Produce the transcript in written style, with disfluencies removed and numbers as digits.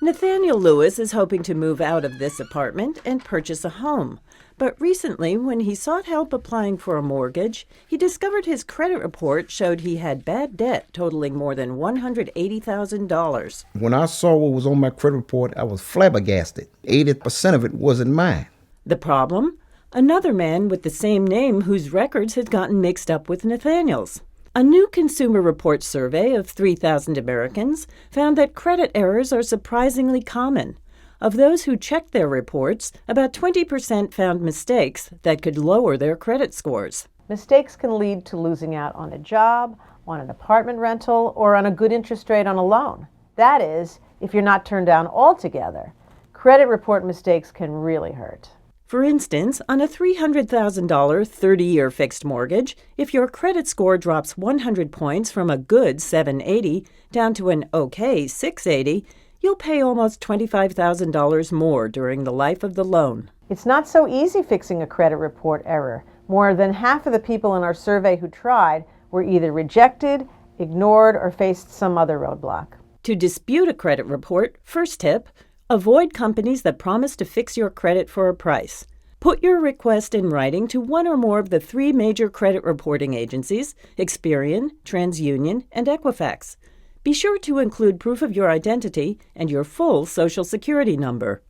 Nathaniel Lewis is hoping to move out of this apartment and purchase a home. But recently, when he sought help applying for a mortgage, he discovered his credit report showed he had bad debt totaling more than $180,000. When I saw what was on my credit report, I was flabbergasted. 80% of it wasn't mine. The problem? Another man with the same name whose records had gotten mixed up with Nathaniel's. A new Consumer Reports survey of 3,000 Americans found that credit errors are surprisingly common. Of those who checked their reports, about 20% found mistakes that could lower their credit scores. Mistakes can lead to losing out on a job, on an apartment rental, or on a good interest rate on a loan. That is, if you're not turned down altogether. Credit report mistakes can really hurt. For instance, on a $300,000 30-year fixed mortgage, if your credit score drops 100 points from a good 780 down to an okay 680, you'll pay almost $25,000 more during the life of the loan. It's not so easy fixing a credit report error. More than half of the people in our survey who tried were either rejected, ignored, or faced some other roadblock. To dispute a credit report, first tip, avoid companies that promise to fix your credit for a price. Put your request in writing to one or more of the 3 major credit reporting agencies, Experian, TransUnion, and Equifax. Be sure to include proof of your identity and your full Social Security number.